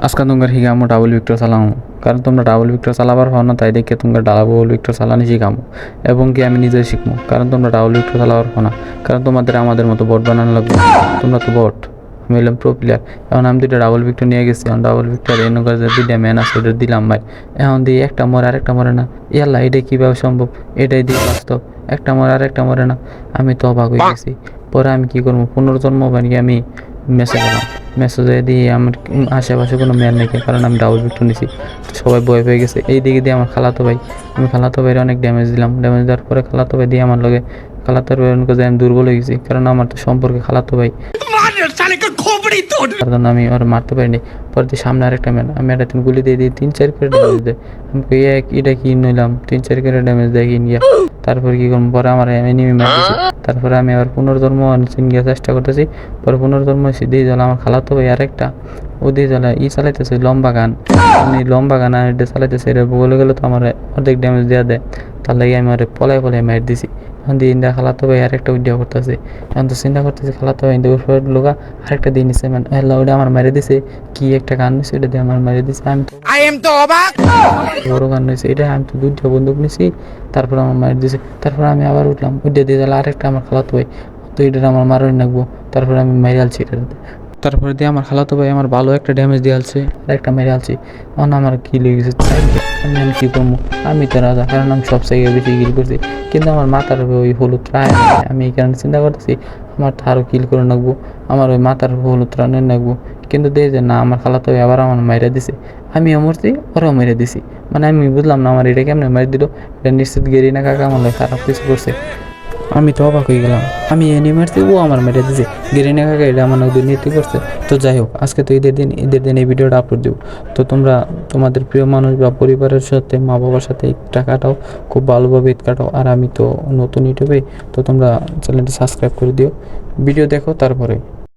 আজকে তোমার শিখামো double Victor চালামো, কারণ তোমরা ডাবল ভিক্টর চালাবার হও না, তাই দেখে তোমরা ডাবল ভিক্টর চালানি শিখামো এবং কি আমি নিজে শিখবো, কারণ তোমরা ডাবল ভিক্টর চালাবার হও না, কারণ তোমাদের আমাদের মতো বট বানানো লাগবে। তোমরা তো বট, আমি এলাম প্রো প্লেয়ার। এখন আমি দুইটা ডাবল ভিক্টর নিয়ে গেছি, এখন ডাবল ভিক্টর এনে করে দুইটা ম্যান আছে ওটা দিলাম ভাই। এখন দিয়ে একটা মরে আরেকটা মরে না, ইয়াল্লা এটাই কীভাবে সম্ভব? এটাই দিয়ে বাস্তব, একটা মরে আরেকটা মরে না। আমি তো অবাক হয়ে গেছি। পরে আমি কী করবো, পুনর্জন্ম বানিয়ে আমি মেসে গেলাম। মেসেজে দিয়ে আমার আশেপাশে কোনো ম্যান নেই, কারণ আমি ডাবল ভিক্টর নিছি। সবাই ভয় পেয়ে গেছে। এই দিকে দিয়ে আমার খালাতো ভাই, আমি খালাতো ভাইয়ের অনেক ড্যামেজ দিলাম। ড্যামেজ দেওয়ার পরে খালাতো ভাই দিয়ে আমার লগে খালাতো ভাইয়ের কাছে আমি দুর্বল হয়ে গেছি, কারণ আমার তো সম্পর্কে খালাতো ভাই, তার জন্য আমি আর মারতে পারিনি। পরে দিয়ে সামনে আরেকটা ম্যান, আমি একটা গুলি দিয়ে দিই 3-4 করে ড্যামেজ দেয়। আমি এটা কি নিলাম, 3-4 করে ড্যামেজ দেয় কিনিয়া। তারপর কি করবো, পরে আমার এনিমি মারতেছি। তারপরে আমি আবার পুনর্জন্ম চিনিয়ে চেষ্টা করতেছি। পরে পুনর্জন্ম দিয়ে জল আমার খালাতো ভাই আরেকটা, ও দিয়ে জলে চালাইতেছে লম্বা গান। আমি লম্বা গান আর এটা চালাইতেছে, এটা বলে গেলে তো আমার অর্ধেক ড্যামেজ দেওয়া দেয়। তার লাগে আমি আর পলায় মার দিছি। এখন দিয়ে ইন্দা খালাতো ভাই আরেকটা উইডিও করতেছে। এখন তো চিন্তা করতেছে খালাতো ভাই ইন্দা লোকা আরেকটা দিয়ে নিছে, মানে ওটা আমার মেরে দিছে। কি একটা গান নিছে, ওটা দিয়ে আমার মেরে দিছে। আমি তো অবাক, বড় গান নিছে এটা। আমি তো দুইটা বন্দুক নিছি, তারপর আমার মেরে দিছে। তারপর আমি আবার উঠলাম, ওইটা দিয়ে দিলে আরেকটা আমার খালাতো ভাই, তো এটা আমার মারই নাকবো। তারপরে আমি মেরে আলছি এটাতে। তারপরে দিয়ে আমার খালাতো ভাই আমার ভালো একটা ড্যামেজ দিয়ে আলছে, আর একটা মেরে আলছি। এখন আমার কিল হয়ে গেছে। আমি কী করবো, আমি তো রাজা, কারণ আমি সব জায়গায় বেশি কিল করছি। কিন্তু আমার মাথার ওই হলুদ রায়, আমি এই কারণে চিন্তা করতেছি আমার তো আরও কিল করে রাখবো, আমার ওই মাথার হলুদ রানের রাখবো। কিন্তু দেখে যে না, আমার খালাতো ভাই আবার আমার মাইরা দিছে। আমিও মরছি, ওরাও মেরে দিছি। মানে আমি বুঝলাম না আমার এটা কেমনে মেরে দিল। এটা নিশ্চিত গেরিনা কাকা আমার খারাপ কিছু করছে। আমি তো অবাক হয়ে গেলাম, আমি এনে মারছি, ও আমার মেরে দিয়েছে। গেরিনা কাকা এটা আমার দুর্নীতি করছে। তো যাই হোক, আজকে তো ঈদের দিন এই ভিডিওটা আপলোড দেবো। তো তোমরা তোমাদের প্রিয় মানুষ বা পরিবারের সাথে, মা বাবার সাথে ঈদটা কাটাও, খুব ভালোভাবে ঈদ কাটাও। আর আমি তো নতুন ইউটিউবে, তো তোমরা চ্যানেলটি সাবস্ক্রাইব করে দিও, ভিডিও দেখো তারপরে।